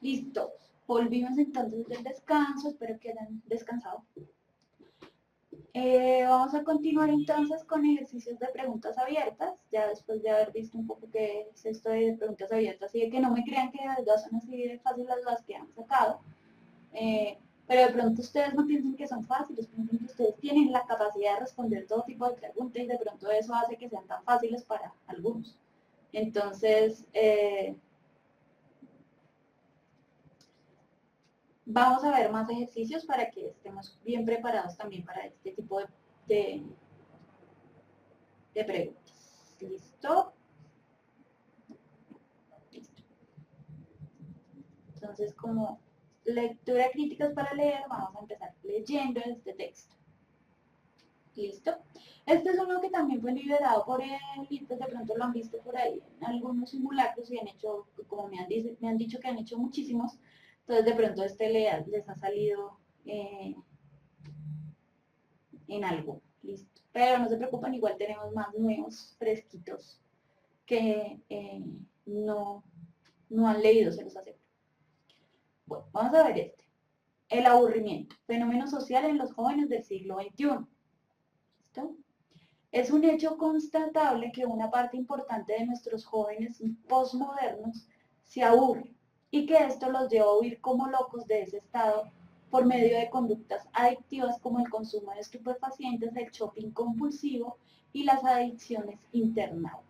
Listo. Volvimos entonces del descanso, espero que hayan descansado. Vamos a continuar entonces con ejercicios de preguntas abiertas, ya después de haber visto un poco qué es esto de preguntas abiertas y de que no me crean que de verdad son así de fáciles las que han sacado, pero de pronto ustedes no piensen que son fáciles, piensen que ustedes tienen la capacidad de responder todo tipo de preguntas y de pronto eso hace que sean tan fáciles para algunos. Entonces, vamos a ver más ejercicios para que estemos bien preparados también para este tipo de, de preguntas. ¿Listo? Listo. Entonces, como lectura críticas para leer, vamos a empezar leyendo este texto. ¿Listo? Este es uno que también fue liberado por el ITES, de pronto lo han visto por ahí en algunos simulacros y han hecho, como me han dicho que han hecho muchísimos, entonces de pronto este les ha salido en algo. Listo. Pero no se preocupen, igual tenemos más nuevos, fresquitos, que no han leído, se los aseguro. Bueno, vamos a ver este. El aburrimiento, fenómeno social en los jóvenes del siglo XXI. ¿Listo? Es un hecho constatable que una parte importante de nuestros jóvenes postmodernos se aburre y que esto los lleva a huir como locos de ese estado por medio de conductas adictivas como el consumo de estupefacientes, el shopping compulsivo y las adicciones internautas.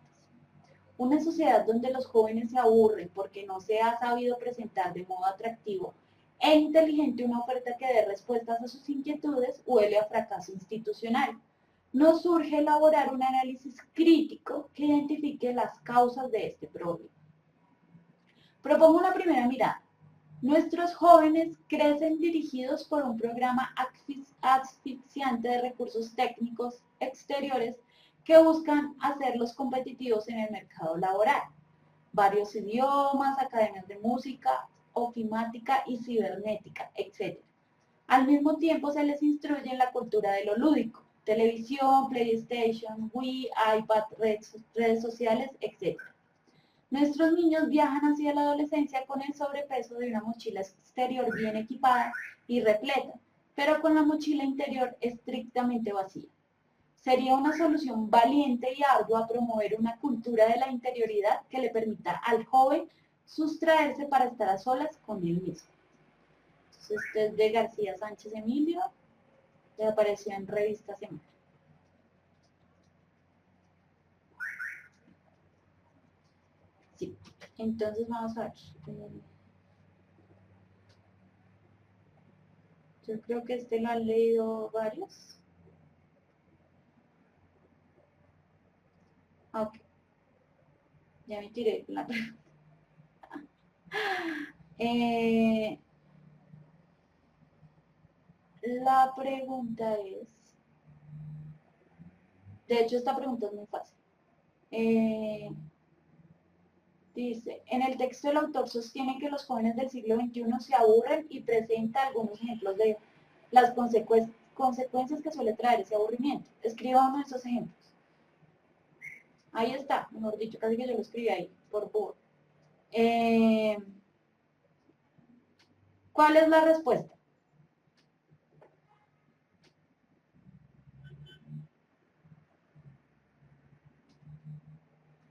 Una sociedad donde los jóvenes se aburren porque no se ha sabido presentar de modo atractivo e inteligente una oferta que dé respuestas a sus inquietudes huele a fracaso institucional. Nos surge elaborar un análisis crítico que identifique las causas de este problema. Propongo una primera mirada. Nuestros jóvenes crecen dirigidos por un programa asfixiante de recursos técnicos exteriores que buscan hacerlos competitivos en el mercado laboral. Varios idiomas, academias de música, ofimática y cibernética, etc. Al mismo tiempo se les instruye en la cultura de lo lúdico, televisión, PlayStation, Wii, iPad, redes sociales, etc. Nuestros niños viajan hacia la adolescencia con el sobrepeso de una mochila exterior bien equipada y repleta, pero con la mochila interior estrictamente vacía. Sería una solución valiente y ardua promover una cultura de la interioridad que le permita al joven sustraerse para estar a solas con él mismo. Entonces, este es de García Sánchez Emilio, que apareció en Revista Semana. Sí, entonces vamos a ver. Yo creo que este lo han leído varios. Ok, ya me tiré la pregunta. La pregunta es, de hecho esta pregunta es muy fácil. Dice, en el texto el autor sostiene que los jóvenes del siglo XXI se aburren y presenta algunos ejemplos de las consecuencias que suele traer ese aburrimiento. Escriba uno de esos ejemplos. Ahí está, mejor dicho, casi que yo lo escribí ahí, por favor. ¿Cuál es la respuesta?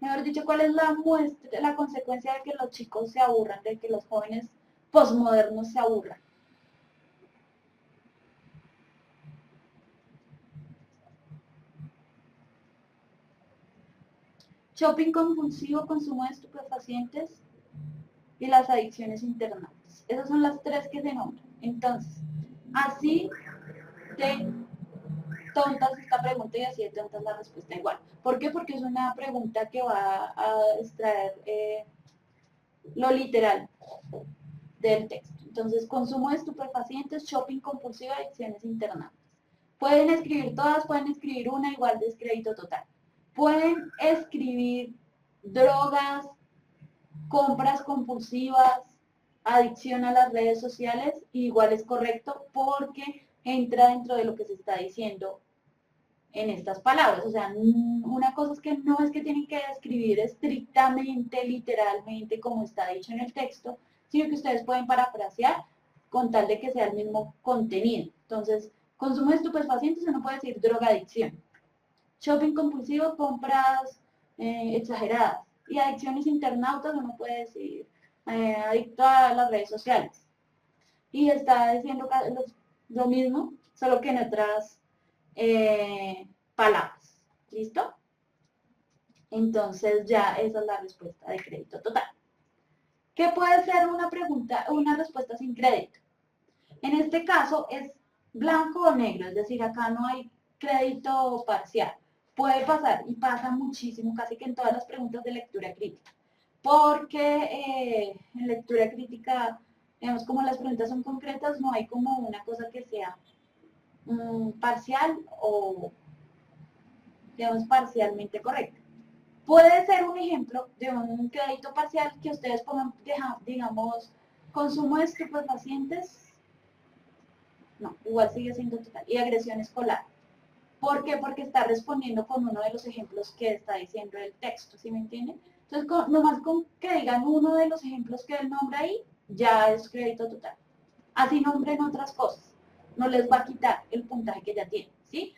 Mejor dicho, ¿cuál es la consecuencia de que los chicos se aburran, de que los jóvenes posmodernos se aburran? Shopping compulsivo, consumo de estupefacientes y las adicciones internautas. Esas son las tres que se nombran. Entonces, así de tontas esta pregunta y así de tontas la respuesta igual. ¿Por qué? Porque es una pregunta que va a extraer lo literal del texto. Entonces, consumo de estupefacientes, shopping compulsivo, adicciones internautas. Pueden escribir todas, pueden escribir una igual descrédito total. Pueden escribir drogas, compras compulsivas, adicción a las redes sociales, igual es correcto porque entra dentro de lo que se está diciendo en estas palabras. O sea, una cosa es que no es que tienen que escribir estrictamente, literalmente, como está dicho en el texto, sino que ustedes pueden parafrasear con tal de que sea el mismo contenido. Entonces, consumo de estupefacientes, uno puede decir drogadicción. Shopping compulsivo, compras exageradas. Y adicciones internautas, uno puede decir adicto a las redes sociales. Y está diciendo lo mismo, solo que en otras palabras. ¿Listo? Entonces ya esa es la respuesta de crédito total. ¿Qué puede ser una respuesta sin crédito? En este caso es blanco o negro, es decir, acá no hay crédito parcial. Puede pasar, y pasa muchísimo, casi que en todas las preguntas de lectura crítica. Porque en lectura crítica, digamos, como las preguntas son concretas, no hay como una cosa que sea parcial o, digamos, parcialmente correcta. Puede ser un ejemplo de un crédito parcial que ustedes pongan, digamos, consumo de estupefacientes, no, igual sigue siendo total, y agresión escolar. ¿Por qué? Porque está respondiendo con uno de los ejemplos que está diciendo el texto, ¿sí me entienden? Entonces, nomás con que digan uno de los ejemplos que él nombra ahí, ya es crédito total. Así nombren otras cosas, no les va a quitar el puntaje que ya tienen, ¿sí?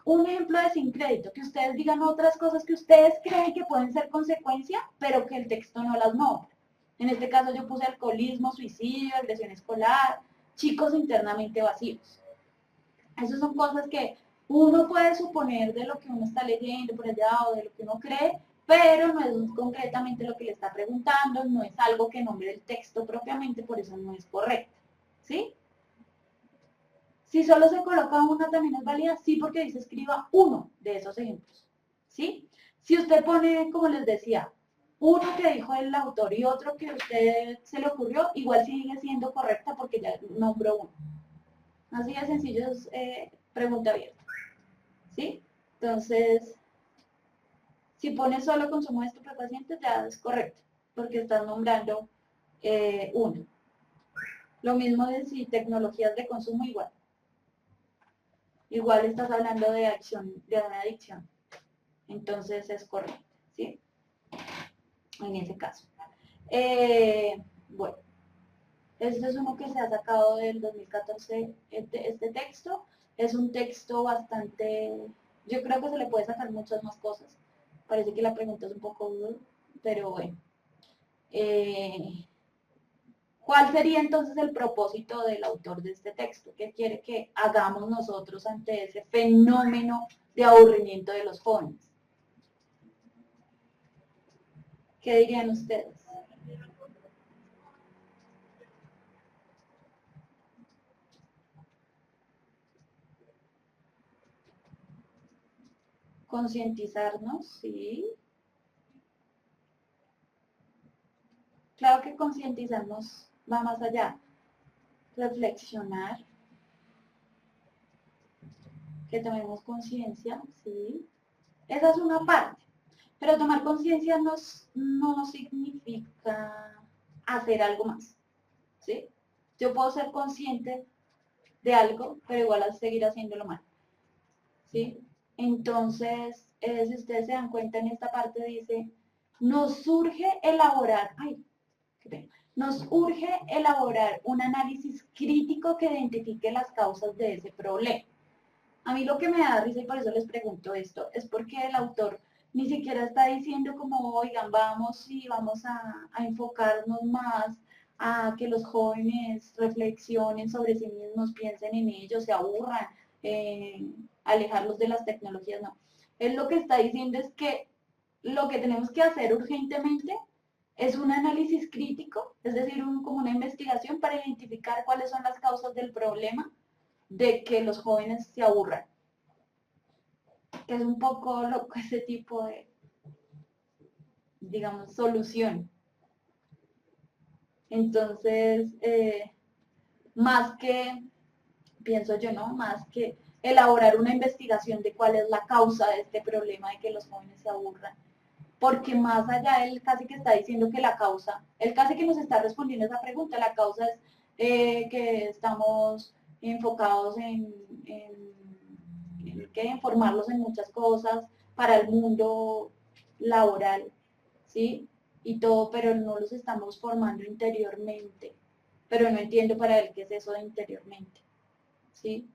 Un ejemplo de sin crédito, que ustedes digan otras cosas que ustedes creen que pueden ser consecuencia, pero que el texto no las nombra. En este caso yo puse alcoholismo, suicidio, agresión escolar, chicos internamente vacíos. Esas son cosas que uno puede suponer de lo que uno está leyendo por allá o de lo que uno cree, pero no es concretamente lo que le está preguntando, no es algo que nombre el texto propiamente, por eso no es correcto. ¿Sí? Si solo se coloca una también es válida, sí, porque dice escriba uno de esos ejemplos. ¿Sí? Si usted pone, como les decía, uno que dijo el autor y otro que a usted se le ocurrió, igual sigue siendo correcta porque ya nombró uno. Así de sencillo es pregunta abierta. ¿Sí? Entonces, si pones solo consumo de estupefacientes, ya es correcto, porque estás nombrando uno. Lo mismo de si tecnologías de consumo igual. Igual estás hablando de una adicción. Entonces es correcto, ¿sí? En ese caso. Bueno, este es uno que se ha sacado del 2014, este texto. Es un texto bastante, yo creo que se le puede sacar muchas más cosas. Parece que la pregunta es un poco dura, pero bueno. ¿Cuál sería entonces el propósito del autor de este texto? ¿Qué quiere que hagamos nosotros ante ese fenómeno de aburrimiento de los jóvenes? ¿Qué dirían ustedes? Concientizarnos, sí. Claro que concientizarnos va más allá. Reflexionar, que tomemos conciencia, sí. Esa es una parte. Pero tomar conciencia no significa hacer algo más, ¿sí? Yo puedo ser consciente de algo, pero igual a seguir haciéndolo mal, ¿sí? Entonces, si ustedes se dan cuenta en esta parte dice, nos urge elaborar, nos urge elaborar un análisis crítico que identifique las causas de ese problema. A mí lo que me da risa, y por eso les pregunto esto, es porque el autor ni siquiera está diciendo como, oigan, vamos a enfocarnos más a que los jóvenes reflexionen sobre sí mismos, piensen en ellos, se aburran, alejarlos de las tecnologías, no. Él lo que está diciendo es que lo que tenemos que hacer urgentemente es un análisis crítico, es decir, como una investigación para identificar cuáles son las causas del problema de que los jóvenes se aburran. Que es un poco loco ese tipo de, digamos, solución. Entonces, más que, pienso yo, ¿no? Más que elaborar una investigación de cuál es la causa de este problema de que los jóvenes se aburran. Porque más allá él casi que está diciendo que la causa, él casi que nos está respondiendo a esa pregunta, la causa es que estamos enfocados en formarlos en muchas cosas para el mundo laboral, ¿sí? y todo, pero no los estamos formando interiormente. Pero no entiendo para él qué es eso de interiormente. ¿Sí?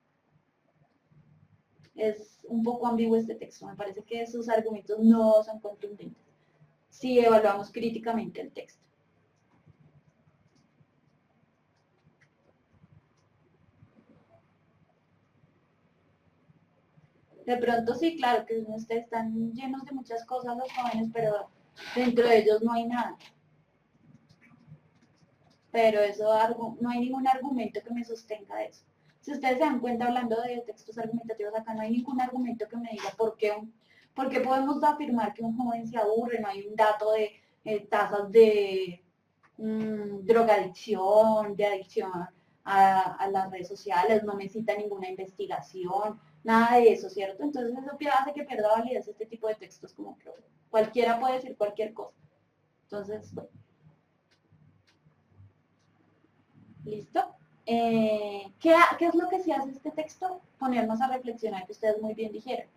Es un poco ambiguo este texto. Me parece que sus argumentos no son contundentes si evaluamos críticamente el texto. De pronto sí, claro, que ustedes están llenos de muchas cosas los jóvenes, pero dentro de ellos no hay nada. Pero eso no hay ningún argumento que me sostenga eso. Si ustedes se dan cuenta hablando de textos argumentativos acá, no hay ningún argumento que me diga por qué podemos afirmar que un joven se aburre, no hay un dato de tasas de drogadicción, de adicción a las redes sociales, no necesita ninguna investigación, nada de eso, ¿cierto? Entonces eso hace que pierda validez este tipo de textos, como que cualquiera puede decir cualquier cosa. Entonces, bueno. ¿Listo? ¿Qué es lo que sí hace este texto? Ponernos a reflexionar, que ustedes muy bien dijeron.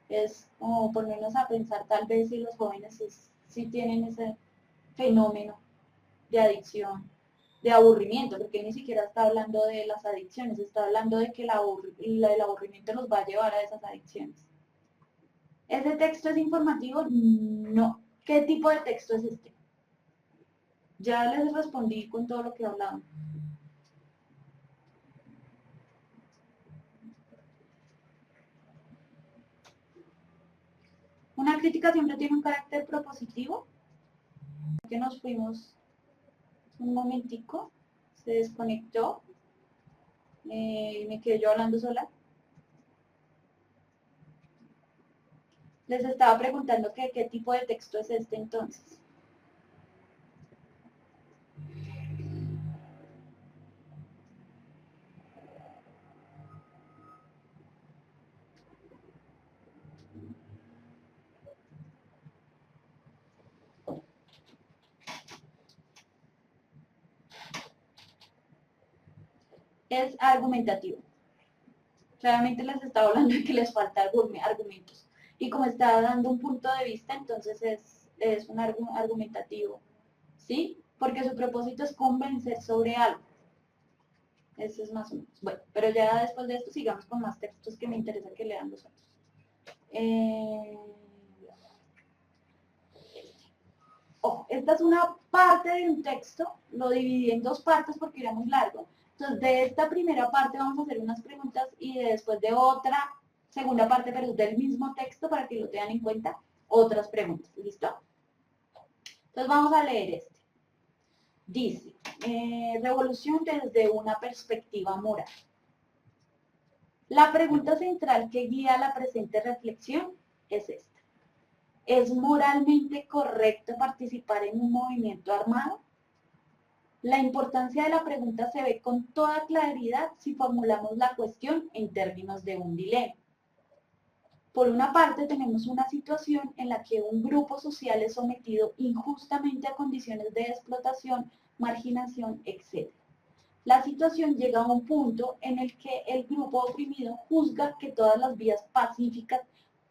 Es como ponernos a pensar tal vez si los jóvenes sí tienen ese fenómeno de adicción, de aburrimiento, porque él ni siquiera está hablando de las adicciones, está hablando de que el aburrimiento nos va a llevar a esas adicciones. ¿Ese texto es informativo? No. ¿Qué tipo de texto es este? Ya les respondí con todo lo que hablamos. Una crítica siempre tiene un carácter propositivo. Que nos fuimos un momentico, se desconectó, me quedé yo hablando sola. Les estaba preguntando qué tipo de texto es este entonces. Es argumentativo. Claramente les estaba hablando de que les falta argumentos. Y como está dando un punto de vista, entonces es un argumentativo. ¿Sí? Porque su propósito es convencer sobre algo. Eso es más o menos. Bueno, pero ya después de esto sigamos con más textos que me interesa que lean los otros. Esta es una parte de un texto, lo dividí en dos partes porque era muy largo. Entonces, de esta primera parte vamos a hacer unas preguntas y después de otra segunda parte, pero del mismo texto, para que lo tengan en cuenta, otras preguntas. ¿Listo? Entonces, vamos a leer este. Dice, revolución desde una perspectiva moral. La pregunta central que guía la presente reflexión es esta. ¿Es moralmente correcto participar en un movimiento armado? La importancia de la pregunta se ve con toda claridad si formulamos la cuestión en términos de un dilema. Por una parte, tenemos una situación en la que un grupo social es sometido injustamente a condiciones de explotación, marginación, etc. La situación llega a un punto en el que el grupo oprimido juzga que todas las vías pacíficas,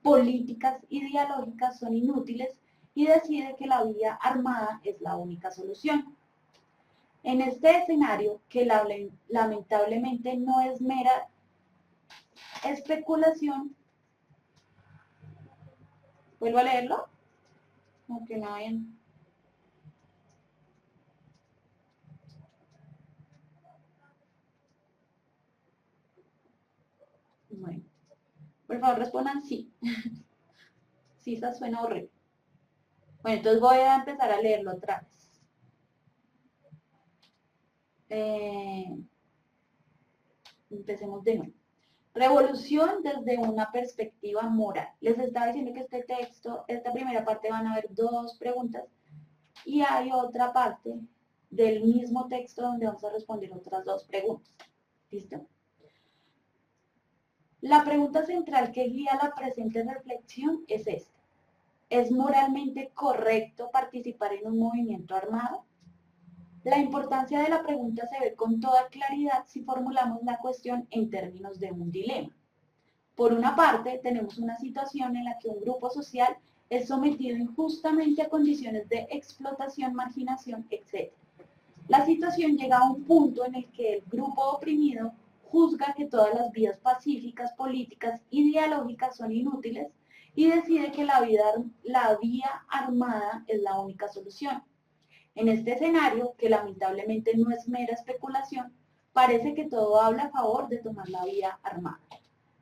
políticas y dialógicas son inútiles y decide que la vía armada es la única solución. En este escenario, que lamentablemente no es mera especulación, ¿vuelvo a leerlo? Aunque no bien. Bueno, por favor respondan sí. Sí, esa suena horrible. Bueno, entonces voy a empezar a leerlo otra vez. Empecemos de nuevo. Revolución desde una perspectiva moral. Les estaba diciendo que este texto, esta primera parte van a haber dos preguntas y hay otra parte del mismo texto donde vamos a responder otras dos preguntas. ¿Listo? La pregunta central que guía la presente reflexión es esta. ¿Es moralmente correcto participar en un movimiento armado? La importancia de la pregunta se ve con toda claridad si formulamos la cuestión en términos de un dilema. Por una parte, tenemos una situación en la que un grupo social es sometido injustamente a condiciones de explotación, marginación, etc. La situación llega a un punto en el que el grupo oprimido juzga que todas las vías pacíficas, políticas y dialógicas son inútiles y decide que la vía armada es la única solución. En este escenario, que lamentablemente no es mera especulación, parece que todo habla a favor de tomar la vía armada.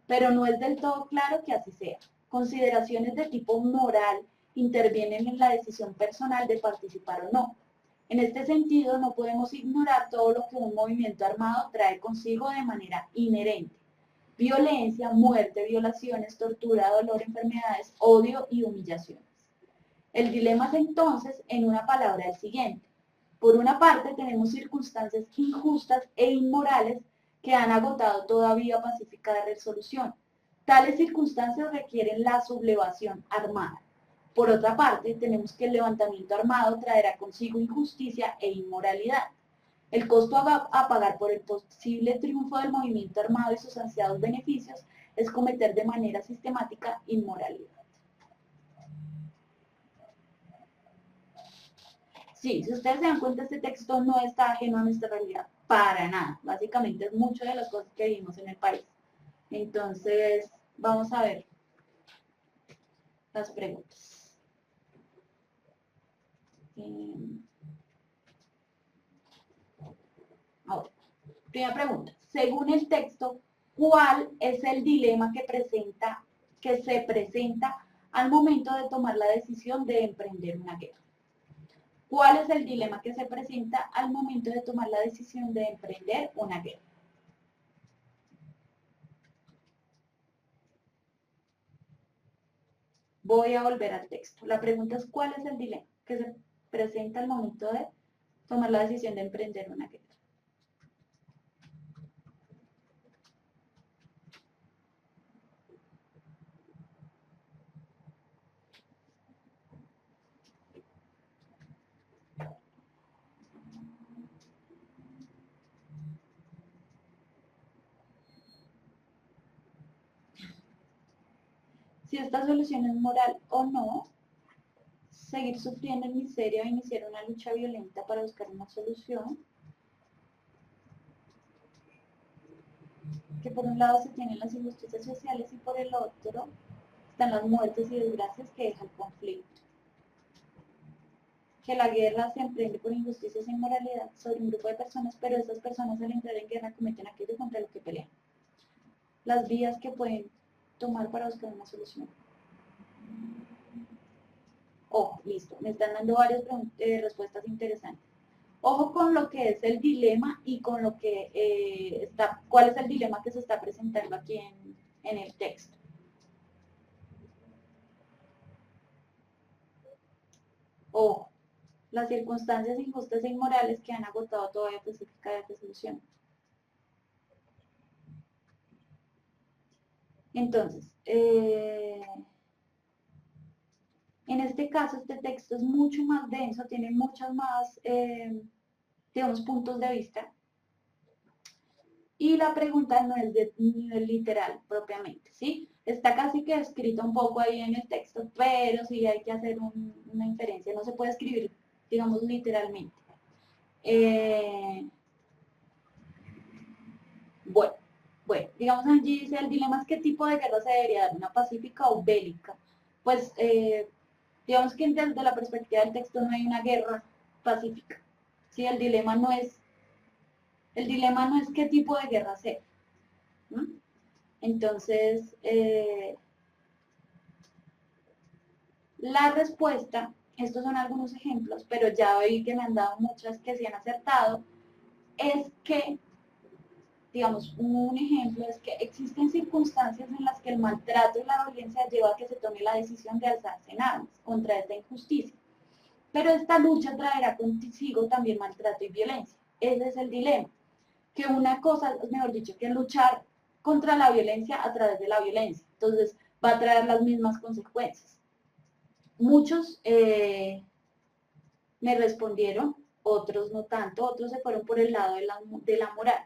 Pero no es del todo claro que así sea. Consideraciones de tipo moral intervienen en la decisión personal de participar o no. En este sentido, no podemos ignorar todo lo que un movimiento armado trae consigo de manera inherente. Violencia, muerte, violaciones, tortura, dolor, enfermedades, odio y humillaciones. El dilema es entonces, en una palabra, el siguiente. Por una parte, tenemos circunstancias injustas e inmorales que han agotado toda vía pacífica de resolución. Tales circunstancias requieren la sublevación armada. Por otra parte, tenemos que el levantamiento armado traerá consigo injusticia e inmoralidad. El costo a pagar por el posible triunfo del movimiento armado y sus ansiados beneficios es cometer de manera sistemática inmoralidad. Sí, si ustedes se dan cuenta, este texto no está ajeno a nuestra realidad, para nada. Básicamente es mucho de las cosas que vivimos en el país. Entonces, vamos a ver las preguntas. Ahora, primera pregunta. Según el texto, ¿cuál es el dilema que se presenta al momento de tomar la decisión de emprender una guerra? ¿Cuál es el dilema que se presenta al momento de tomar la decisión de emprender una guerra? Voy a volver al texto. La pregunta es, ¿cuál es el dilema que se presenta al momento de tomar la decisión de emprender una guerra? Si esta solución es moral o no, seguir sufriendo en miseria o iniciar una lucha violenta para buscar una solución, que por un lado se tienen las injusticias sociales y por el otro están las muertes y desgracias que deja el conflicto. Que la guerra se emprende por injusticias e inmoralidad sobre un grupo de personas, pero esas personas al entrar en guerra cometen aquello contra lo que pelean. Las vías que pueden tomar para buscar una solución. Ojo, listo, me están dando varias respuestas interesantes. Ojo con lo que es el dilema y con lo que cuál es el dilema que se está presentando aquí en el texto. Ojo, las circunstancias injustas e inmorales que han agotado toda vía pacífica de resolución. Entonces, en este caso, este texto es mucho más denso, tiene muchos más, digamos, puntos de vista. Y la pregunta no es de nivel literal propiamente, ¿sí? Está casi que escrito un poco ahí en el texto, pero sí hay que hacer una inferencia. No se puede escribir, digamos, literalmente. Bueno, digamos allí dice, el dilema es qué tipo de guerra se debería dar, una pacífica o bélica. Pues, digamos que desde la perspectiva del texto no hay una guerra pacífica. ¿Sí? El dilema no es qué tipo de guerra hacer. ¿No? Entonces, la respuesta, estos son algunos ejemplos, pero ya oí que me han dado muchas que se han acertado, es que, digamos, un ejemplo es que existen circunstancias en las que el maltrato y la violencia lleva a que se tome la decisión de alzarse en armas contra esta injusticia. Pero esta lucha traerá consigo también maltrato y violencia. Ese es el dilema. Que una cosa, mejor dicho, que luchar contra la violencia a través de la violencia. Entonces, va a traer las mismas consecuencias. Muchos me respondieron, otros no tanto, otros se fueron por el lado de la moral.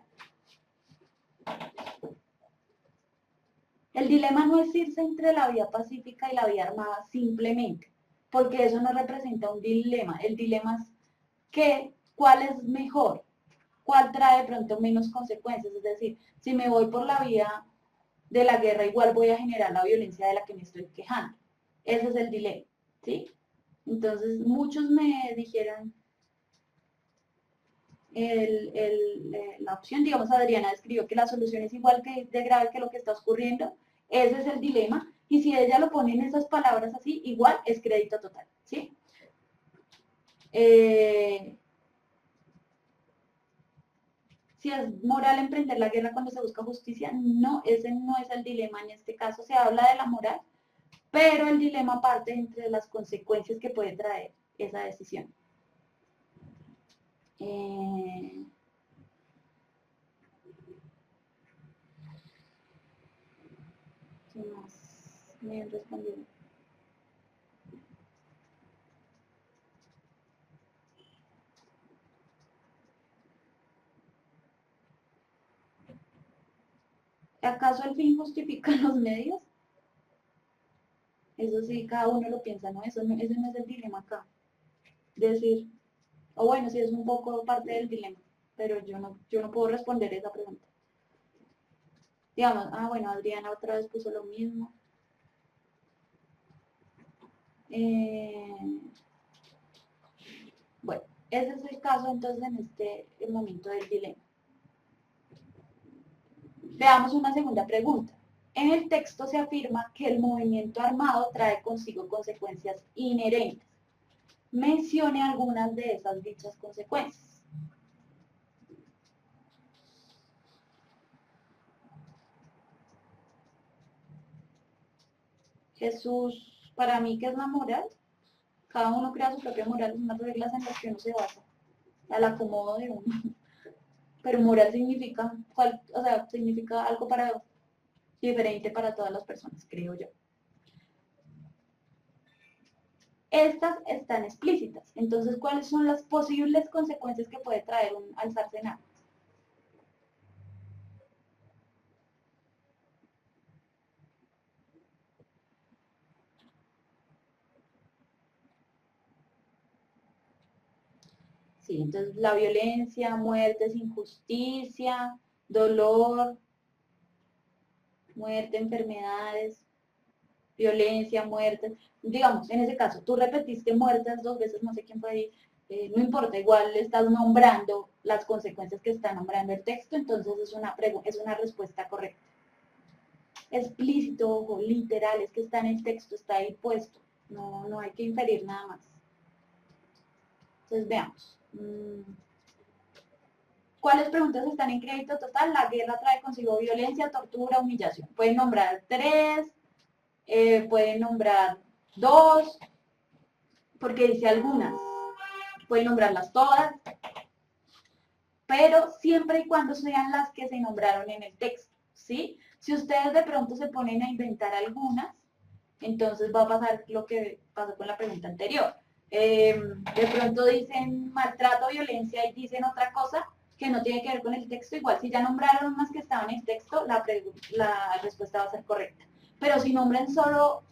El dilema no es irse entre la vía pacífica y la vía armada simplemente, porque eso no representa un dilema. El dilema es cuál es mejor, cuál trae de pronto menos consecuencias. Es decir, si me voy por la vía de la guerra, igual voy a generar la violencia de la que me estoy quejando. Ese es el dilema, ¿sí? Entonces, muchos me dijeron, la opción, digamos, Adriana describió que la solución es igual que de grave que lo que está ocurriendo, ese es el dilema, y si ella lo pone en esas palabras así, igual es crédito total, ¿sí? Si es moral emprender la guerra cuando se busca justicia, no, ese no es el dilema en este caso, se habla de la moral, pero el dilema parte entre las consecuencias que puede traer esa decisión. ¿Qué más me han respondido? ¿Acaso el fin justifica los medios? Eso sí, cada uno lo piensa, ¿no? Ese no es el dilema acá. Decir, o bueno, sí es un poco parte del dilema, pero yo no puedo responder esa pregunta. Digamos, bueno, Adriana otra vez puso lo mismo. Bueno, ese es el caso entonces en el momento del dilema. Veamos una segunda pregunta. En el texto se afirma que el movimiento armado trae consigo consecuencias inherentes. Mencione algunas de esas dichas consecuencias. Jesús, para mí, ¿qué es la moral? Cada uno crea su propia moral, unas reglas en las que uno se basa, al acomodo de uno. Pero moral significa, significa algo diferente para todas las personas, creo yo. Estas están explícitas. Entonces, ¿cuáles son las posibles consecuencias que puede traer un alzarse en armas? Sí, entonces la violencia, muertes, injusticia, dolor, muerte, enfermedades, violencia, muertes. Digamos, en ese caso, tú repetiste muertes 2 veces, no sé quién fue ahí, no importa, igual estás nombrando las consecuencias que está nombrando el texto, entonces es una respuesta correcta. Explícito, ojo, literal, es que está en el texto, está ahí puesto, no hay que inferir nada más. Entonces veamos. ¿Cuáles preguntas están en crédito total? La guerra trae consigo violencia, tortura, humillación. Pueden nombrar 3, pueden nombrar 2, porque dice algunas. Pueden nombrarlas todas, pero siempre y cuando sean las que se nombraron en el texto, ¿sí? Si ustedes de pronto se ponen a inventar algunas, entonces va a pasar lo que pasó con la pregunta anterior. De pronto dicen maltrato, violencia y dicen otra cosa que no tiene que ver con el texto, igual si ya nombraron unas que estaban en el texto, la respuesta va a ser correcta. Pero si nombran solo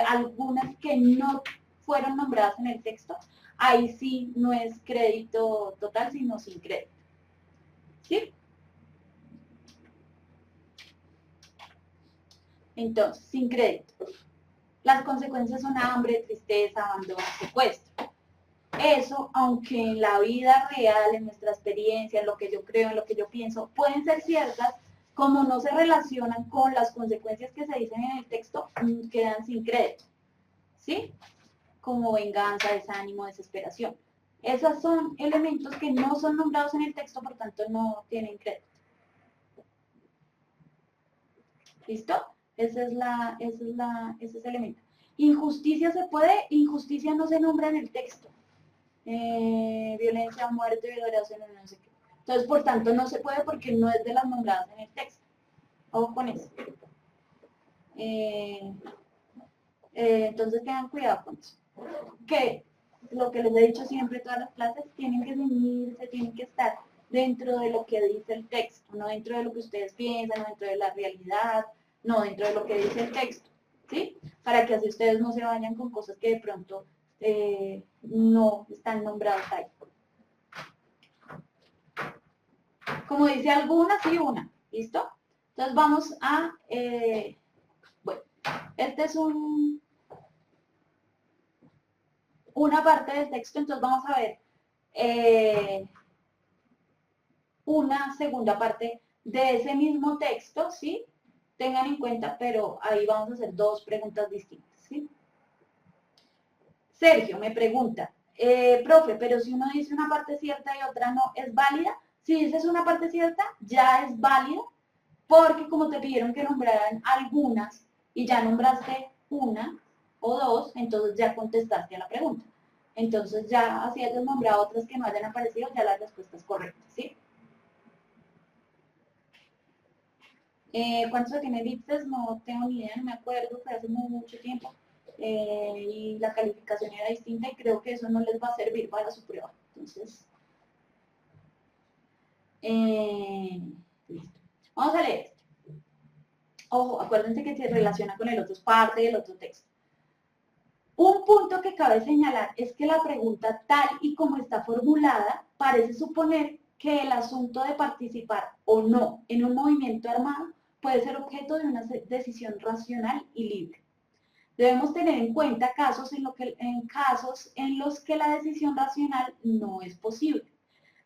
algunas que no fueron nombradas en el texto, ahí sí no es crédito total, sino sin crédito. ¿Sí? Entonces, sin crédito. Las consecuencias son hambre, tristeza, abandono, secuestro. Eso, aunque en la vida real, en nuestra experiencia, en lo que yo creo, en lo que yo pienso, pueden ser ciertas, como no se relacionan con las consecuencias que se dicen en el texto, quedan sin crédito. ¿Sí? Como venganza, desánimo, desesperación. Esos son elementos que no son nombrados en el texto, por tanto no tienen crédito. ¿Listo? Ese es el elemento. Injusticia se puede, injusticia no se nombra en el texto. Violencia, muerte, violación, no sé qué. Entonces, por tanto, no se puede porque no es de las nombradas en el texto. Ojo con eso. Entonces, tengan cuidado con eso. Que lo que les he dicho siempre, todas las clases tienen que ceñirse, tienen que estar dentro de lo que dice el texto, no dentro de lo que ustedes piensan, no dentro de la realidad, no dentro de lo que dice el texto, ¿sí? Para que así ustedes no se vayan con cosas que de pronto no están nombradas ahí. Como dice algunas y una, ¿listo? Entonces vamos a, bueno, este es una parte del texto, entonces vamos a ver una segunda parte de ese mismo texto, ¿sí? Tengan en cuenta, pero ahí vamos a hacer dos preguntas distintas, ¿sí? Sergio me pregunta, profe, pero si uno dice una parte cierta y otra no, ¿es válida? Si dices una parte cierta, ya es válida, porque como te pidieron que nombraran algunas y ya nombraste una o dos, entonces ya contestaste a la pregunta. Entonces ya así hayas nombrado otras que no hayan aparecido, ya la respuesta es correcta, ¿sí? ¿Cuántos tiene VIPSES? No tengo ni idea, no me acuerdo, fue hace mucho tiempo. Y la calificación era distinta y creo que eso no les va a servir para su prueba. Entonces, listo. Vamos a leer este. Ojo, acuérdense que se relaciona con el otro, es parte del otro texto. Un punto que cabe señalar es que la pregunta tal y como está formulada parece suponer que el asunto de participar o no en un movimiento armado puede ser objeto de una decisión racional y libre. Debemos tener en cuenta casos en los que la decisión racional no es posible.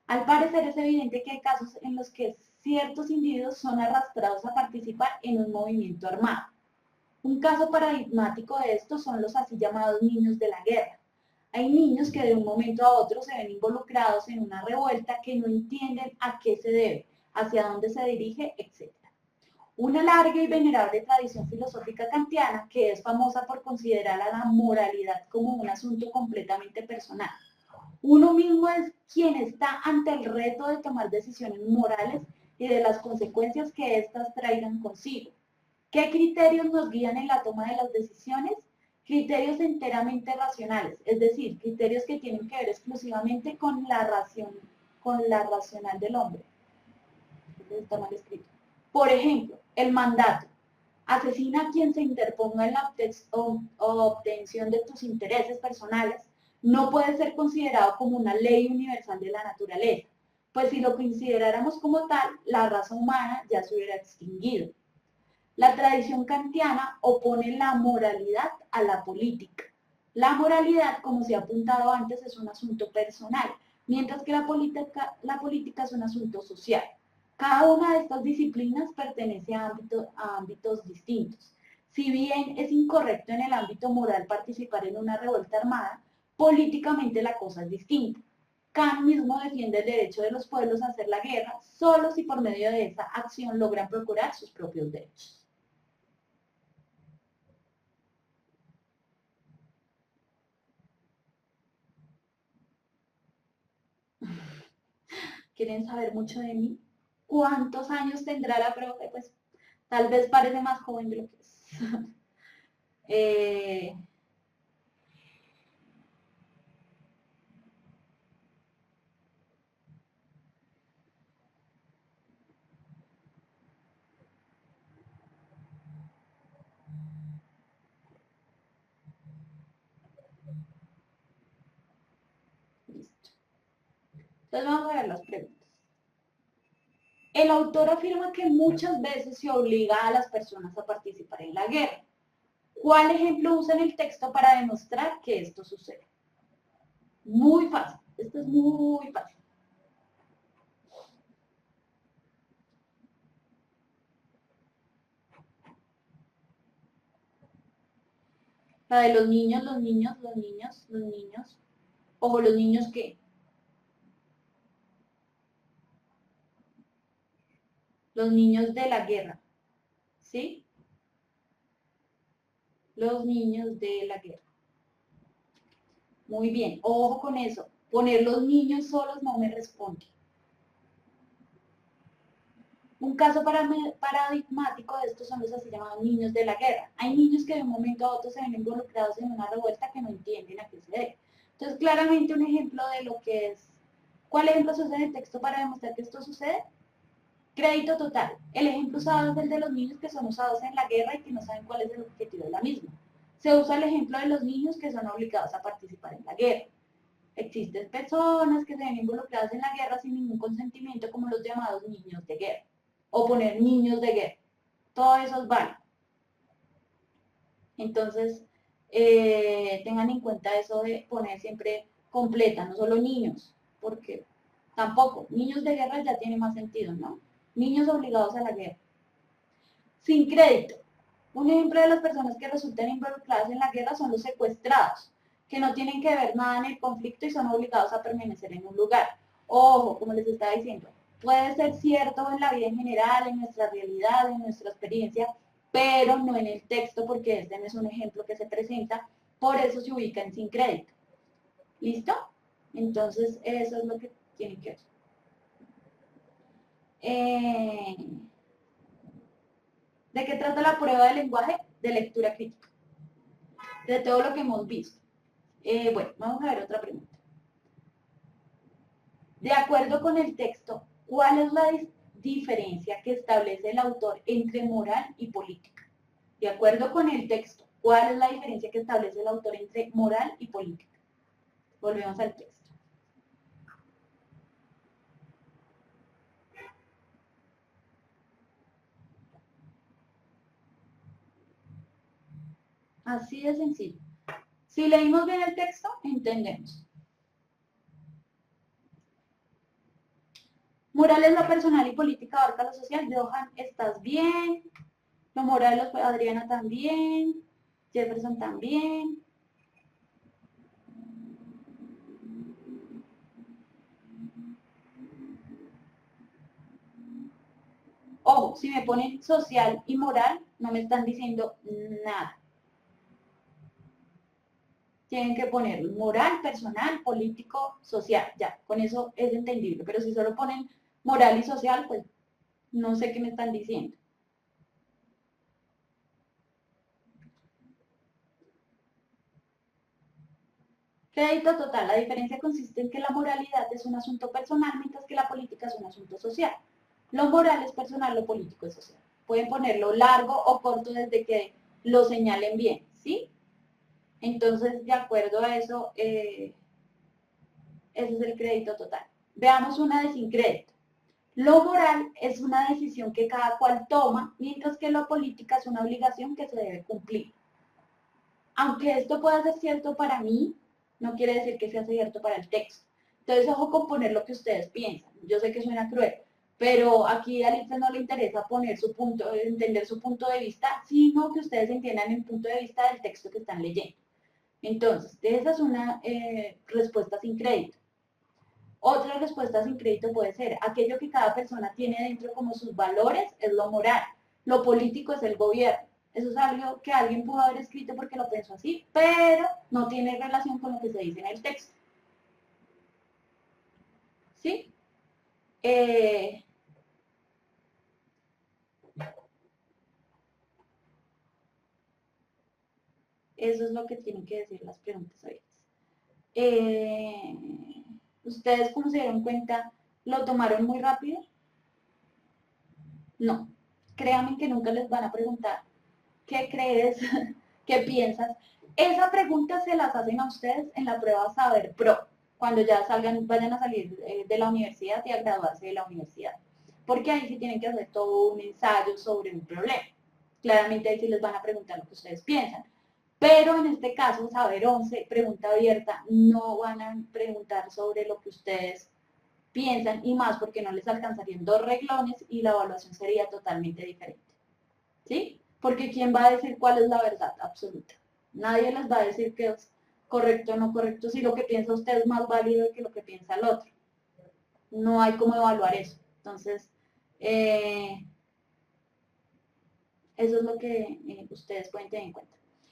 Al parecer es evidente que hay casos en los que ciertos individuos son arrastrados a participar en un movimiento armado. Un caso paradigmático de esto son los así llamados niños de la guerra. Hay niños que de un momento a otro se ven involucrados en una revuelta que no entienden a qué se debe, hacia dónde se dirige, etc. Una larga y venerable tradición filosófica kantiana que es famosa por considerar a la moralidad como un asunto completamente personal. Uno mismo es quien está ante el reto de tomar decisiones morales y de las consecuencias que éstas traigan consigo. ¿Qué criterios nos guían en la toma de las decisiones? Criterios enteramente racionales, es decir, criterios que tienen que ver exclusivamente con la racional del hombre. Está mal escrito. Por ejemplo, el mandato. Asesina a quien se interponga en la obtención de tus intereses personales. No puede ser considerado como una ley universal de la naturaleza, pues si lo consideráramos como tal, la raza humana ya se hubiera extinguido. La tradición kantiana opone la moralidad a la política. La moralidad, como se ha apuntado antes, es un asunto personal, mientras que la política es un asunto social. Cada una de estas disciplinas pertenece a ámbitos distintos. Si bien es incorrecto en el ámbito moral participar en una revuelta armada, políticamente la cosa es distinta. Kant mismo defiende el derecho de los pueblos a hacer la guerra solo si por medio de esa acción logran procurar sus propios derechos. ¿Quieren saber mucho de mí? ¿Cuántos años tendrá la profe? Pues tal vez parece más joven de lo que es. eh, listo. Entonces vamos a ver las preguntas. El autor afirma que muchas veces se obliga a las personas a participar en la guerra. ¿Cuál ejemplo usa en el texto para demostrar que esto sucede? Muy fácil. Esto es muy fácil. La de los niños, los niños, los niños, los niños. Ojo, los niños ¿qué? Los niños de la guerra. ¿Sí? Los niños de la guerra. Muy bien, ojo con eso. Poner los niños solos no me responde. Un caso paradigmático de estos son los así llamados niños de la guerra. Hay niños que de un momento a otro se ven involucrados en una revuelta que no entienden a qué se debe. Entonces, claramente un ejemplo de lo que es... ¿Cuál ejemplo se usa en el texto para demostrar que esto sucede? Crédito total. El ejemplo usado es el de los niños que son usados en la guerra y que no saben cuál es el objetivo de la misma. Se usa el ejemplo de los niños que son obligados a participar en la guerra. Existen personas que se ven involucradas en la guerra sin ningún consentimiento, como los llamados niños de guerra, o poner niños de guerra. Todo eso es válido. Entonces, tengan en cuenta eso de poner siempre completa, no solo niños, porque tampoco, niños de guerra ya tiene más sentido, ¿no? Niños obligados a la guerra. Sin crédito. Un ejemplo de las personas que resultan involucradas en la guerra son los secuestrados, que no tienen que ver nada en el conflicto y son obligados a permanecer en un lugar. Ojo, como les estaba diciendo, puede ser cierto en la vida en general, en nuestra realidad, en nuestra experiencia, pero no en el texto, porque este no es un ejemplo que se presenta, por eso se ubica en sin crédito. ¿Listo? Entonces, eso es lo que tienen que ver. ¿De qué trata la prueba de lenguaje? De lectura crítica. De todo lo que hemos visto. Bueno, vamos a ver otra pregunta. De acuerdo con el texto, ¿cuál es la diferencia que establece el autor entre moral y política? De acuerdo con el texto, ¿cuál es la diferencia que establece el autor entre moral y política? Volvemos al texto. Así de sencillo. Si leímos bien el texto, entendemos. Moral es lo personal y política abarca lo social. Johan, ¿estás bien? Lo moral, Adriana también. Jefferson también. Ojo, si me ponen social y moral, no me están diciendo nada. Tienen que poner moral, personal, político, social. Ya, con eso es entendible. Pero si solo ponen moral y social, pues no sé qué me están diciendo. Crédito total. La diferencia consiste en que la moralidad es un asunto personal, mientras que la política es un asunto social. Lo moral es personal, lo político es social. Pueden ponerlo largo o corto desde que lo señalen bien, ¿sí? Entonces, de acuerdo a eso, ese es el crédito total. Veamos una de sin crédito. Lo moral es una decisión que cada cual toma, mientras que lo política es una obligación que se debe cumplir. Aunque esto pueda ser cierto para mí, no quiere decir que sea cierto para el texto. Entonces, ojo con poner lo que ustedes piensan. Yo sé que suena cruel, pero aquí a Alicia no le interesa poner su punto, entender su punto de vista, sino que ustedes entiendan el punto de vista del texto que están leyendo. Entonces, esa es una respuesta sin crédito. Otra respuesta sin crédito puede ser, aquello que cada persona tiene dentro como sus valores es lo moral, lo político es el gobierno. Eso es algo que alguien pudo haber escrito porque lo pensó así, pero no tiene relación con lo que se dice en el texto. ¿Sí? Eso es lo que tienen que decir las preguntas abiertas. ¿Ustedes, como se dieron cuenta, lo tomaron muy rápido? No. Créanme que nunca les van a preguntar ¿qué crees? ¿Qué piensas? Esa pregunta se las hacen a ustedes en la prueba Saber Pro, cuando ya salgan, vayan a salir de la universidad y a graduarse de la universidad. Porque ahí sí tienen que hacer todo un ensayo sobre un problema. Claramente ahí sí les van a preguntar lo que ustedes piensan. Pero en este caso, Saber 11, pregunta abierta, no van a preguntar sobre lo que ustedes piensan y más porque no les alcanzarían 2 reglones y la evaluación sería totalmente diferente. ¿Sí? Porque ¿quién va a decir cuál es la verdad absoluta? Nadie les va a decir que es correcto o no correcto si lo que piensa usted es más válido que lo que piensa el otro. No hay cómo evaluar eso. Entonces, eso es lo que ustedes pueden tener en cuenta.